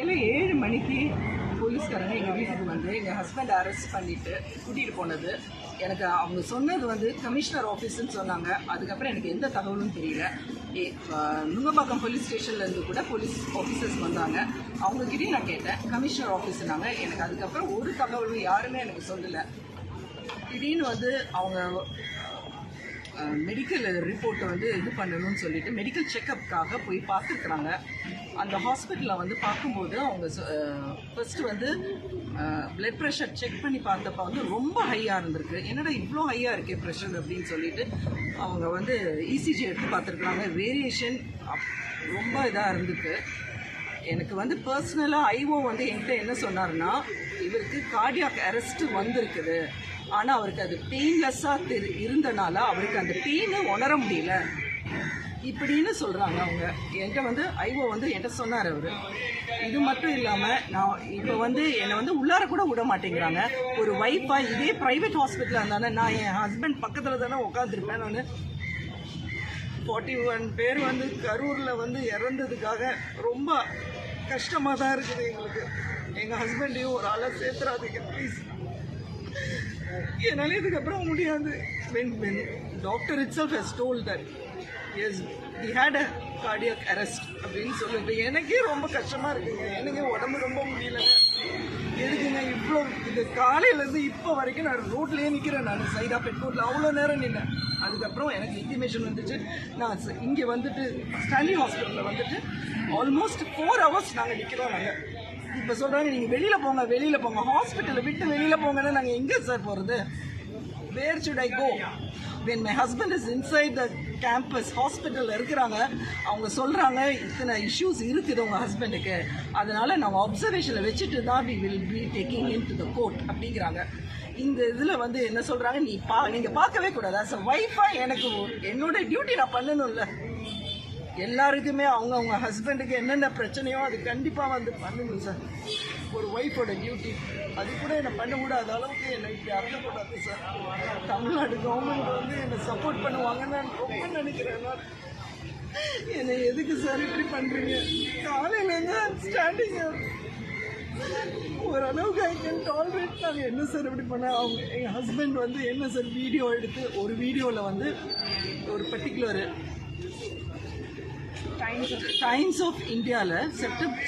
7 மணிக்கு போலீஸ்காரங்க எங்கள் வீட்டுக்கு வந்து எங்கள் ஹஸ்பண்ட் அரெஸ்ட் பண்ணிவிட்டு கூட்டிகிட்டு போனது. எனக்கு அவங்க சொன்னது வந்து கமிஷனர் ஆஃபீஸுன்னு சொன்னாங்க. அதுக்கப்புறம் எனக்கு எந்த தகவலும் தெரியல. நுங்கம்பாக்கம் போலீஸ் ஸ்டேஷன்லேருந்து கூட போலீஸ் ஆஃபீஸர்ஸ் வந்தாங்க. அவங்கக்கிட்டையும் நான் கேட்டேன், கமிஷனர் ஆஃபீஸுனாங்க. எனக்கு அதுக்கப்புறம் ஒரு தகவலும் யாருமே எனக்கு சொல்லலை. திடீர்னு வந்து அவங்க மெடிக்கல் ரிப்போர்ட்டை வந்து இது பண்ணணும்னு சொல்லிட்டு மெடிக்கல் செக்கப்புக்காக போய் பார்த்துருக்குறாங்க. அந்த ஹாஸ்பிட்டலில் வந்து பார்க்கும்போது அவங்க ஃபஸ்ட்டு வந்து பிளட் ப்ரெஷர் செக் பண்ணி பார்த்தப்ப வந்து ரொம்ப ஹையாக இருந்திருக்கு. என்னடா இவ்வளோ ஹையாக இருக்கே ப்ரெஷர் அப்படின்னு சொல்லிட்டு அவங்க வந்து இசிஜி எடுத்து பார்த்துருக்குறாங்க. வேரியேஷன் ரொம்ப இதாக இருந்துருக்கு. எனக்கு வந்து பர்சனலாக ஐஓ வந்து என்கிட்ட என்ன சொன்னார்னா, இவருக்கு கார்டியாக் அரெஸ்ட் வந்திருக்குது, ஆனால் அவருக்கு அது பெயின்லெஸ்ஸாக இருந்தனால அவருக்கு அந்த பெயினை உணர முடியல இப்படின்னு சொல்கிறாங்க. அவங்க என்கிட்ட வந்து ஐஓ வந்து என்கிட்ட சொன்னார் அவர். இது மட்டும் இல்லாமல் நான் இப்போ வந்து என்னை வந்து உள்ளார கூட விட மாட்டேங்கிறாங்க. ஒரு வைஃபாக இதே ப்ரைவேட் ஹாஸ்பிட்டலாக இருந்தானே நான் என் ஹஸ்பண்ட் பக்கத்தில் தானே உட்காந்துருப்பேன். நான் 41 பேர் வந்து கரூரில் வந்து இறந்ததுக்காக ரொம்ப கஷ்டமாக தான் இருக்குது எங்களுக்கு. எங்கள் ஹஸ்பண்டையும் ஒரு ஆளாக சேர்த்துறாதீங்க ப்ளீஸ். என்னால் இதுக்கப்புறம் முடியாது. when doctor itself has told that yes he had a cardiac arrest அப்படின்னு சொல்லிட்டு எனக்கே ரொம்ப கஷ்டமாக இருக்குங்க. எனக்கு உடம்பு ரொம்ப முடியலைங்க. எதுக்குங்க இவ்வளோ இது காலையிலேருந்து இப்போ வரைக்கும் நான் ரோட்லேயே நிற்கிறேன். நான் சைடா பெட்ரோட்டில் அவ்வளோ நேரம் நின்னேன். அதுக்கப்புறம் எனக்கு இன்டிமேஷன் வந்துச்சு. நான் இங்கே வந்துட்டு ஸ்டான்லி ஹாஸ்பிட்டலில் வந்துட்டு ஆல்மோஸ்ட் 4 hours நாங்கள் நிற்கிறோம். நாங்கள் இப்போ சொல்கிறாங்க நீங்கள் வெளியில் போங்க ஹாஸ்பிட்டலை விட்டு வெளியில் போங்கன்னா நாங்கள் எங்கே சார் போகிறது? Where should I go? When my husband is inside the campus ஹாஸ்பிட்டலில் இருக்கிறாங்க. அவங்க சொல்கிறாங்க இத்தனை இஷ்யூஸ் இருக்குது உங்கள் ஹஸ்பண்டுக்கு, அதனால் நாங்கள் அப்சர்வேஷனில் வச்சுட்டு தான் we will be taking into the court அப்படிங்கிறாங்க. இந்த இதில் வந்து என்ன சொல்கிறாங்க, நீங்கள் பார்க்கவே கூடாது. ஆஸ் அ ஒய்ஃபாக எனக்கு என்னோட டியூட்டி நான் பண்ணணும்ல. எல்லாருக்குமே அவங்க ஹஸ்பண்டுக்கு என்னென்ன பிரச்சனையோ அது கண்டிப்பாக வந்து பண்ணணும் சார். ஒரு ஒய்ஃபோட டியூட்டி அது கூட என்னை பண்ணக்கூடாத அளவுக்கு என்னை இப்படி அர்த்தப்படாது சார். தமிழ்நாடு கவர்மெண்ட் வந்து என்னை சப்போர்ட் பண்ணுவாங்கன்னு நான் ரொம்ப நினைக்கிறேன். நான் என்னை எதுக்கு சார் இப்படி பண்ணுறீங்க? காலையிலேருந்து ஸ்டாண்டிங் ஓரளவுக்கு ஐ கேன் டாலரேட். நாங்கள் என்ன சார் இப்படி பண்ண எங்கள் ஹஸ்பண்ட் வந்து என்ன சார் வீடியோ எடுத்து ஒரு வீடியோவில் வந்து ஒரு பர்டிகுலர் டைம்ஸ் ஆஃப் இந்தியாவில்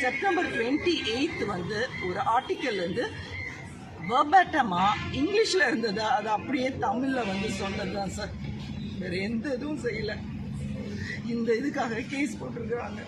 செப்டம்பர் 28 வந்து ஒரு ஆர்டிக்கல் வந்து வெர்பாட்டமாக இங்கிலீஷில் இருந்தது. அது அப்படியே தமிழில் வந்து சொன்னது தான் சார். வேறு எந்த இதுவும் செய்யலை. இந்த இதுக்காக கேஸ் போட்டிருக்கிறாங்க.